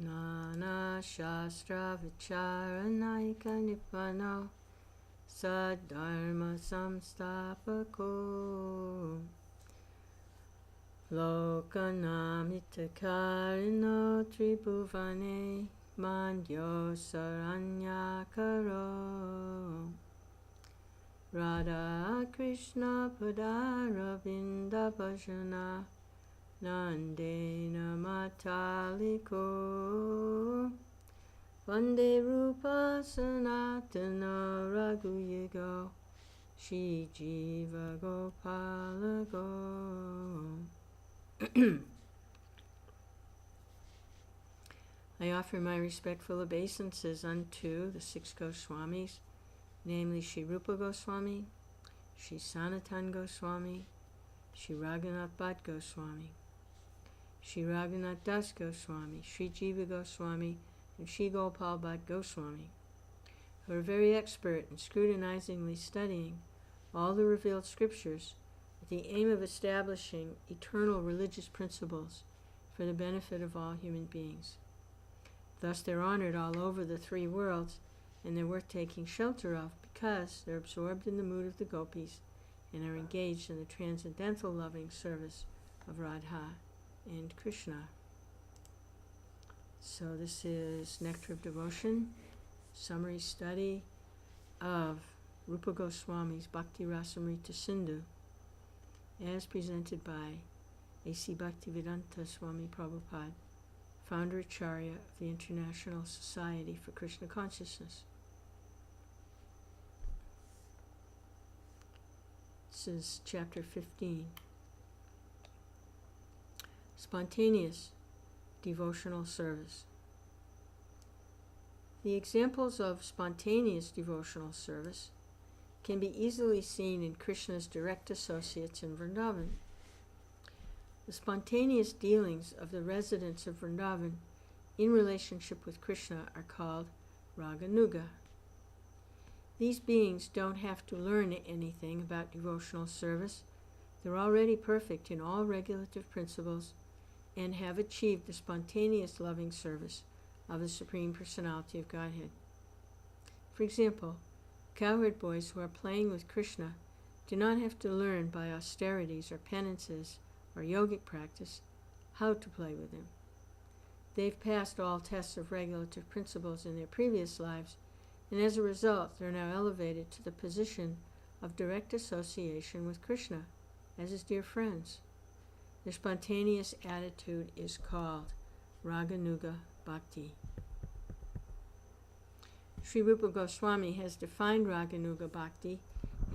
Nana Shastra Vicharanaika Nipano Sadharma Samstapako Lokanamitakarino Tribhuvane Mandyo Saranyakaro Radha Krishna Padaravinda Bhajana Nandena Mataliko Vande Rupa Sanatana Raghuyugo Shri Jiva Gopalago. I offer my respectful obeisances unto the six Goswamis, namely Shri Rupa Goswami, Shri Sanatan Goswami, Shri Raghunath Bhatt Goswami, Shri Raghunath Das Goswami, Shri Jiva Goswami, and Shri Gopal Bhatt Goswami, who are very expert in scrutinizingly studying all the revealed scriptures with the aim of establishing eternal religious principles for the benefit of all human beings. Thus they're honored all over the three worlds, and they're worth taking shelter of because they're absorbed in the mood of the gopis and are engaged in the transcendental loving service of Radha and Kṛṣṇa. So this is Nectar of Devotion, summary study of Rupa Goswami's Bhakti-rasa Sindhu, as presented by A.C. Bhaktivedanta Swami Prabhupada, founder Acharya of the International Society for Krishna Consciousness. This is chapter 15. Spontaneous devotional service. The examples of spontaneous devotional service can be easily seen in Krishna's direct associates in Vrindavan. The spontaneous dealings of the residents of Vrindavan in relationship with Krishna are called raganuga. These beings don't have to learn anything about devotional service. They're already perfect in all regulative principles and have achieved the spontaneous loving service of the Supreme Personality of Godhead. For example, cowherd boys who are playing with Krishna do not have to learn by austerities or penances or yogic practice how to play with him. They've passed all tests of regulative principles in their previous lives, and as a result, they're now elevated to the position of direct association with Krishna as his dear friends. Their spontaneous attitude is called Raganuga Bhakti. Sri Rupa Goswami has defined Raganuga Bhakti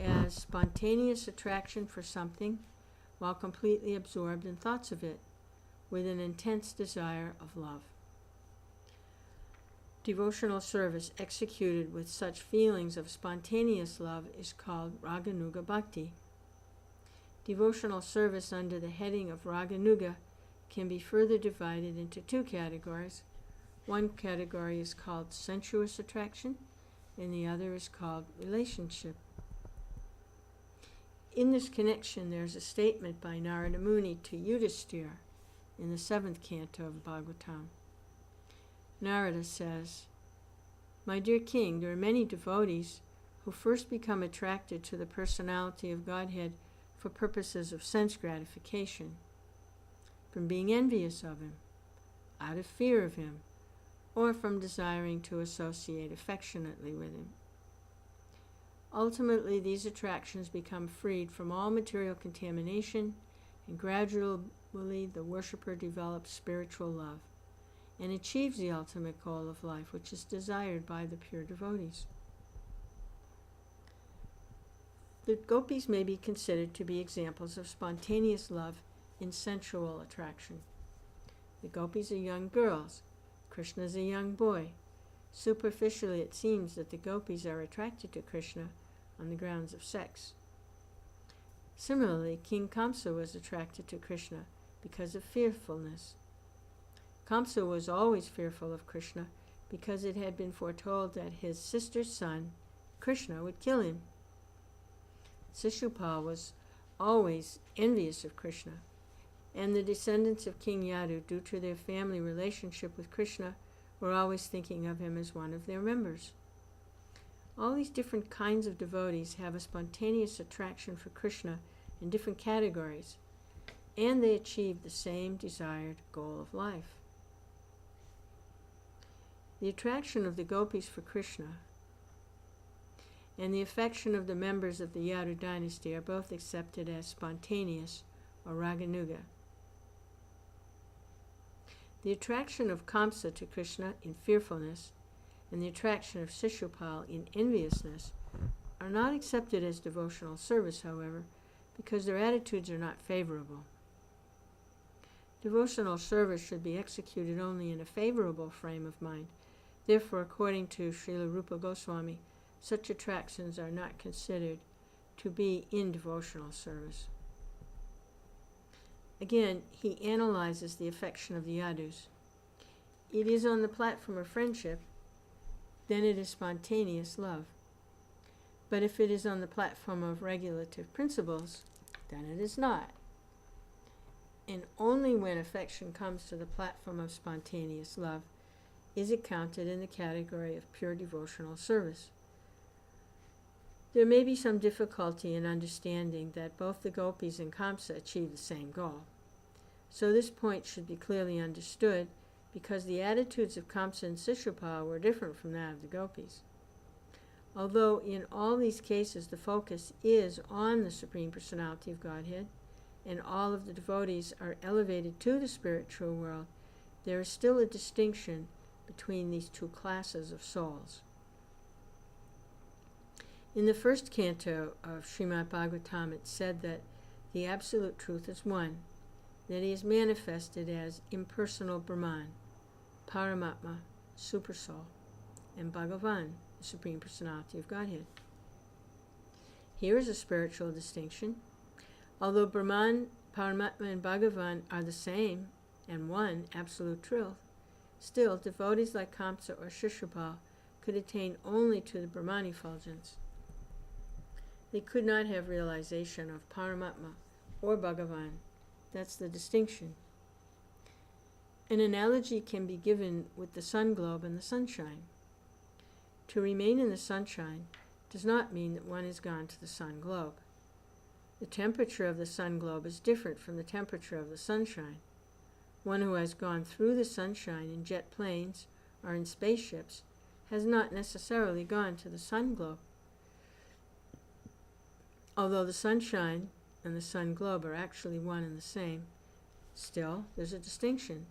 as spontaneous attraction for something while completely absorbed in thoughts of it, with an intense desire of love. Devotional service executed with such feelings of spontaneous love is called Raganuga Bhakti. Devotional service under the heading of Raganuga can be further divided into two categories. One category is called sensuous attraction, and the other is called relationship. In this connection, there's a statement by Narada Muni to Yudhisthira in the 7th canto of Bhagavatam. Narada says, "My dear king, there are many devotees who first become attracted to the personality of Godhead for purposes of sense gratification, from being envious of him, out of fear of him, or from desiring to associate affectionately with him. Ultimately, these attractions become freed from all material contamination, and gradually the worshipper develops spiritual love and achieves the ultimate goal of life, which is desired by the pure devotees." The gopis may be considered to be examples of spontaneous love in sensual attraction. The gopis are young girls. Krishna is a young boy. Superficially, it seems that the gopis are attracted to Krishna on the grounds of sex. Similarly, King Kamsa was attracted to Krishna because of fearfulness. Kamsa was always fearful of Krishna because it had been foretold that his sister's son, Kṛṣṇa, would kill him. Shishupal was always envious of Krishna and the descendants of King Yadu, due to their family relationship with Kṛṣṇa, were always thinking of him as one of their members. All these different kinds of devotees have a spontaneous attraction for Kṛṣṇa in different categories, and they achieve the same desired goal of life. The attraction of the gopis for Kṛṣṇa and the affection of the members of the Yadu dynasty are both accepted as spontaneous or raganuga. The attraction of Kṛṣṇa to Kṛṣṇa in fearfulness and the attraction of Shishupal in enviousness are not accepted as devotional service, however, because their attitudes are not favorable. Devotional service should be executed only in a favorable frame of mind. Therefore, according to Srila Rupa Goswami, such attractions are not considered to be in devotional service. Again, he analyzes the affection of the Yadus. It is on the platform of friendship, then it is spontaneous love. But if it is on the platform of regulative principles, then it is not. And only when affection comes to the platform of spontaneous love is it counted in the category of pure devotional service. There may be some difficulty in understanding that both the gopis and Kṛṣṇa achieve the same goal. So this point should be clearly understood, because the attitudes of Kṛṣṇa and Shishupal were different from that of the gopis. Although in all these cases the focus is on the Supreme Personality of Godhead, and all of the devotees are elevated to the spiritual world, there is still a distinction between these two classes of souls. In the first canto of Srimad Bhagavatam, it said that the Absolute Truth is one, that he is manifested as impersonal Brahman, Paramatma, Supersoul, and Bhagavan, the Supreme Personality of Godhead. Here is a spiritual distinction. Although Brahman, Paramatma, and Bhagavan are the same and one absolute truth, still devotees like Kṛṣṇa or Shishupal could attain only to the Brahman effulgence. They could not have realization of Paramatma or Bhagavan. That's the distinction. An analogy can be given with the sun globe and the sunshine. To remain in the sunshine does not mean that one has gone to the sun globe. The temperature of the sun globe is different from the temperature of the sunshine. One who has gone through the sunshine in jet planes or in spaceships has not necessarily gone to the sun globe. Although the sunshine and the sun globe are actually one and the same, still there's a distinction,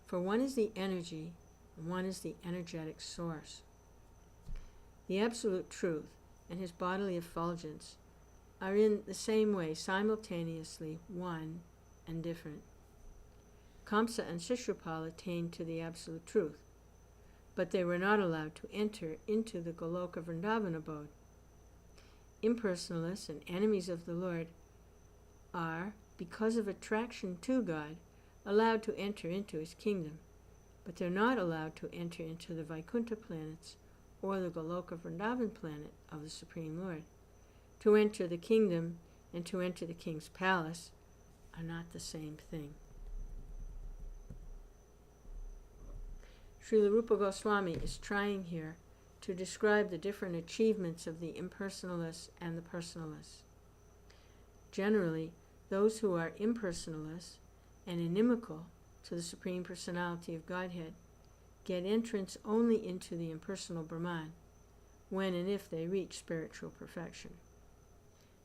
for one is the energy and one is the energetic source. The Absolute Truth and his bodily effulgence are in the same way simultaneously one and different. Kṛṣṇa and Shishupal attained to the Absolute Truth, but they were not allowed to enter into the Goloka Vrindavan abode. Impersonalists and enemies of the Lord are, because of attraction to God, allowed to enter into his kingdom, but they're not allowed to enter into the Vaikuntha planets or the Goloka Vrindavan planet of the Supreme Lord. To enter the kingdom and to enter the king's palace are not the same thing. Srila Rupa Goswami is trying here to describe the different achievements of the impersonalists and the personalists. Generally, those who are impersonalists and inimical to the Supreme Personality of Godhead get entrance only into the impersonal Brahman when and if they reach spiritual perfection.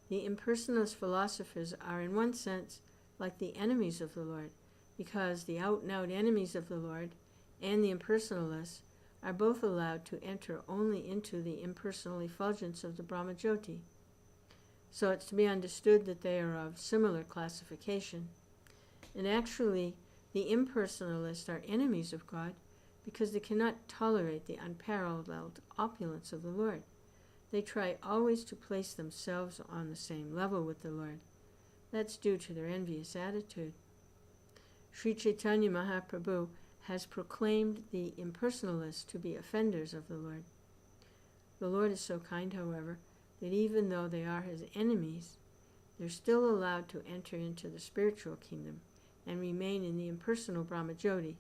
The impersonalist philosophers are in one sense like the enemies of the Lord, because the out-and-out enemies of the Lord and the impersonalists are both allowed to enter only into the impersonal effulgence of the Brahmajyoti. So it's to be understood that they are of similar classification. And actually, the impersonalists are enemies of God because they cannot tolerate the unparalleled opulence of the Lord. They try always to place themselves on the same level with the Lord. That's due to their envious attitude. Sri Chaitanya Mahaprabhu has proclaimed the impersonalists to be offenders of the Lord. The Lord is so kind, however, that even though they are his enemies, they're still allowed to enter into the spiritual kingdom and remain in the impersonal Brahmajyoti,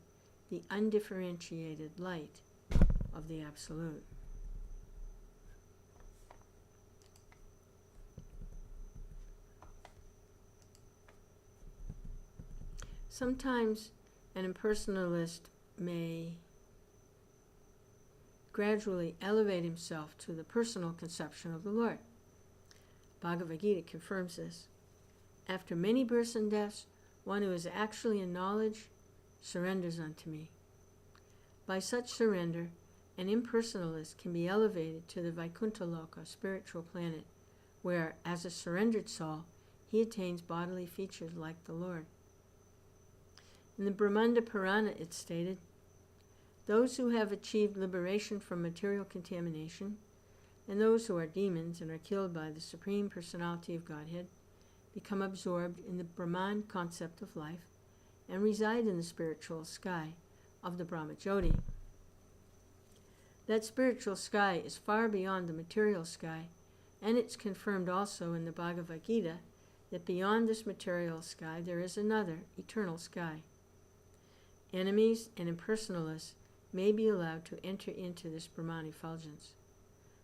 the undifferentiated light of the Absolute. Sometimes an impersonalist may gradually elevate himself to the personal conception of the Lord. Bhagavad Gita confirms this. After many births and deaths, one who is actually in knowledge surrenders unto me. By such surrender, an impersonalist can be elevated to the Vaikuntha Loka, spiritual planet, where, as a surrendered soul, he attains bodily features like the Lord. In the Brahmanda Purana it's stated, those who have achieved liberation from material contamination, and those who are demons and are killed by the Supreme Personality of Godhead, become absorbed in the Brahman concept of life and reside in the spiritual sky of the Brahmajyoti. That spiritual sky is far beyond the material sky, and it's confirmed also in the Bhagavad Gita that beyond this material sky there is another, eternal sky. Enemies and impersonalists may be allowed to enter into this Brahman effulgence,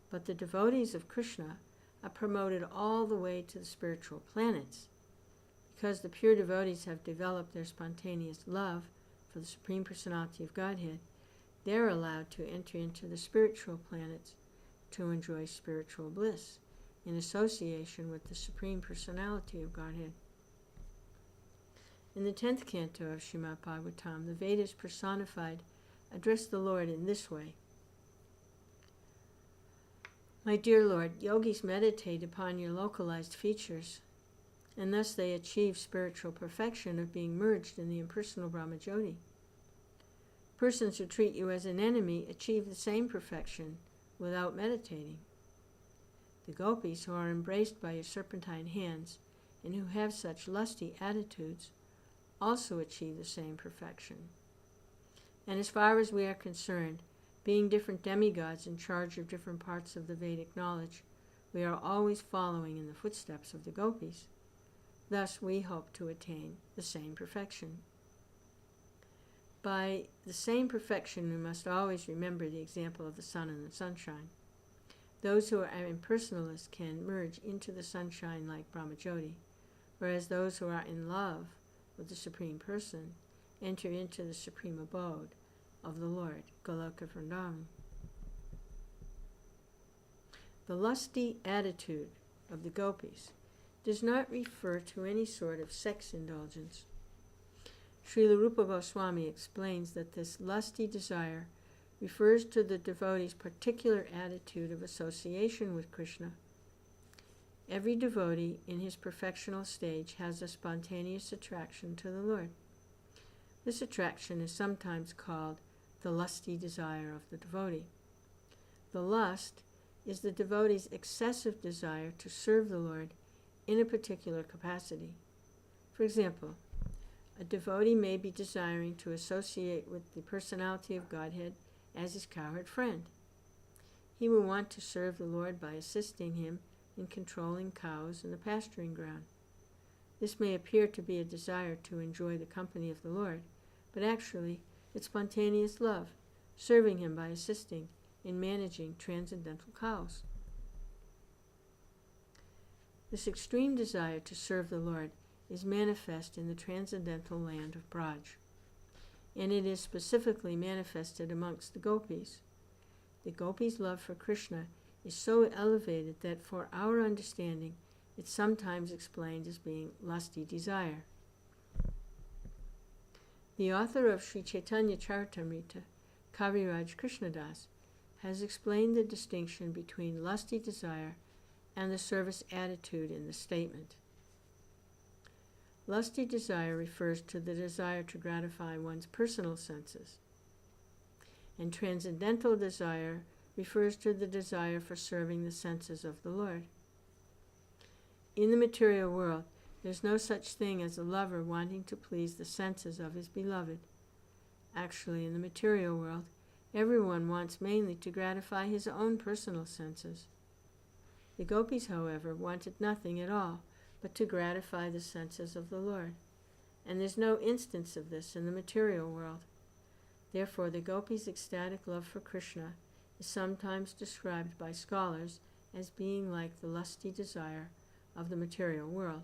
but the devotees of Kṛṣṇa are promoted all the way to the spiritual planets. Because the pure devotees have developed their spontaneous love for the Supreme Personality of Godhead, they're allowed to enter into the spiritual planets to enjoy spiritual bliss in association with the Supreme Personality of Godhead. In the 10th canto of Srimad Bhagavatam, the Vedas personified address the Lord in this way. My dear Lord, yogis meditate upon your localized features, and thus they achieve spiritual perfection of being merged in the impersonal Brahmajyoti. Persons who treat you as an enemy achieve the same perfection without meditating. The gopis who are embraced by your serpentine hands and who have such lusty attitudes also achieve the same perfection. And as far as we are concerned, being different demigods in charge of different parts of the Vedic knowledge, we are always following in the footsteps of the gopis. Thus we hope to attain the same perfection. By the same perfection, we must always remember the example of the sun and the sunshine. Those who are impersonalists can merge into the sunshine like Brahmajyoti, whereas those who are in love with the Supreme Person enter into the supreme abode of the Lord, Goloka Vrindavan. The lusty attitude of the gopis does not refer to any sort of sex indulgence. Srila Rupa Goswami explains that this lusty desire refers to the devotee's particular attitude of association with Kṛṣṇa. Every devotee in his perfectional stage has a spontaneous attraction to the Lord. This attraction is sometimes called the lusty desire of the devotee. The lust is the devotee's excessive desire to serve the Lord in a particular capacity. For example, a devotee may be desiring to associate with the personality of Godhead as his cowherd friend. He will want to serve the Lord by assisting him in controlling cows in the pasturing ground. This may appear to be a desire to enjoy the company of the Lord, but actually it's spontaneous love, serving him by assisting in managing transcendental cows. This extreme desire to serve the Lord is manifest in the transcendental land of Braj, and it is specifically manifested amongst the gopis. The gopis' love for Kṛṣṇa is so elevated that for our understanding it's sometimes explained as being lusty desire. The author of Sri Chaitanya Charitamrita, Kaviraj Krishnadas, has explained the distinction between lusty desire and the service attitude in the statement. Lusty desire refers to the desire to gratify one's personal senses, and transcendental desire refers to the desire for serving the senses of the Lord. In the material world, there's no such thing as a lover wanting to please the senses of his beloved. Actually, in the material world, everyone wants mainly to gratify his own personal senses. The gopis, however, wanted nothing at all but to gratify the senses of the Lord, and there's no instance of this in the material world. Therefore, the gopis' ecstatic love for Kṛṣṇa is sometimes described by scholars as being like the lusty desire of the material world,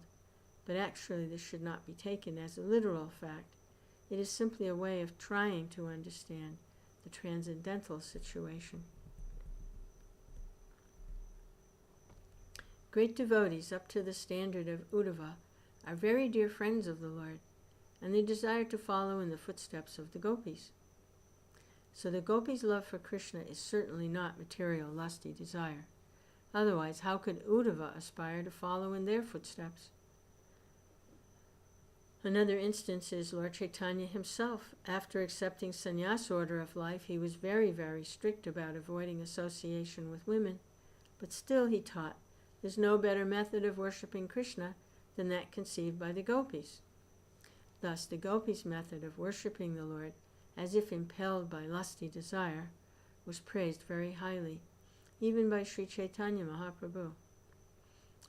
but actually this should not be taken as a literal fact. It is simply a way of trying to understand the transcendental situation. Great devotees up to the standard of Uddhava are very dear friends of the Lord, and they desire to follow in the footsteps of the gopis. So the gopis' love for Kṛṣṇa is certainly not material lusty desire. Otherwise, how could Uddhava aspire to follow in their footsteps? Another instance is Lord Chaitanya himself. After accepting sannyas order of life, he was very, very strict about avoiding association with women, but still he taught, there's no better method of worshipping Kṛṣṇa than that conceived by the gopis. Thus, the gopis' method of worshipping the Lord, as if impelled by lusty desire, was praised very highly, even by Sri Chaitanya Mahaprabhu.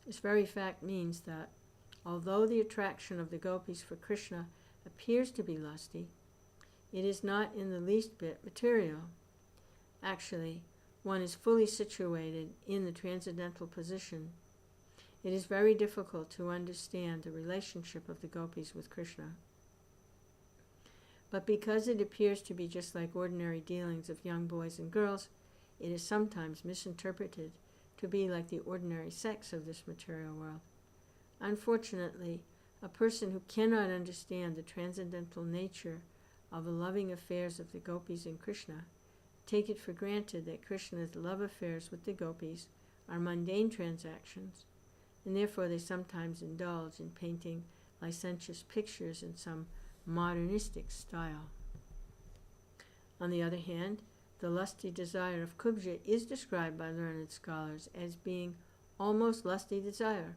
This very fact means that, although the attraction of the gopis for Kṛṣṇa appears to be lusty, it is not in the least bit material. Actually, one is fully situated in the transcendental position. It is very difficult to understand the relationship of the gopis with Kṛṣṇa. But because it appears to be just like ordinary dealings of young boys and girls, it is sometimes misinterpreted to be like the ordinary sex of this material world. Unfortunately, a person who cannot understand the transcendental nature of the loving affairs of the gopis and Kṛṣṇa take it for granted that Kṛṣṇa's love affairs with the gopis are mundane transactions, and therefore they sometimes indulge in painting licentious pictures in some modernistic style. On the other hand, the lusty desire of Kubja is described by learned scholars as being almost lusty desire.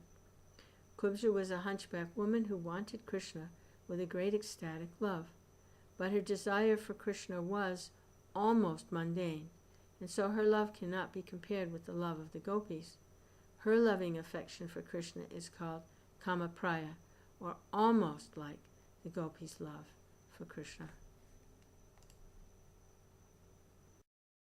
Kubja was a hunchback woman who wanted Kṛṣṇa with a great ecstatic love, but her desire for Kṛṣṇa was almost mundane, and so her love cannot be compared with the love of the gopis. Her loving affection for Kṛṣṇa is called kama-praya, or almost like the gopis' love for Kṛṣṇa.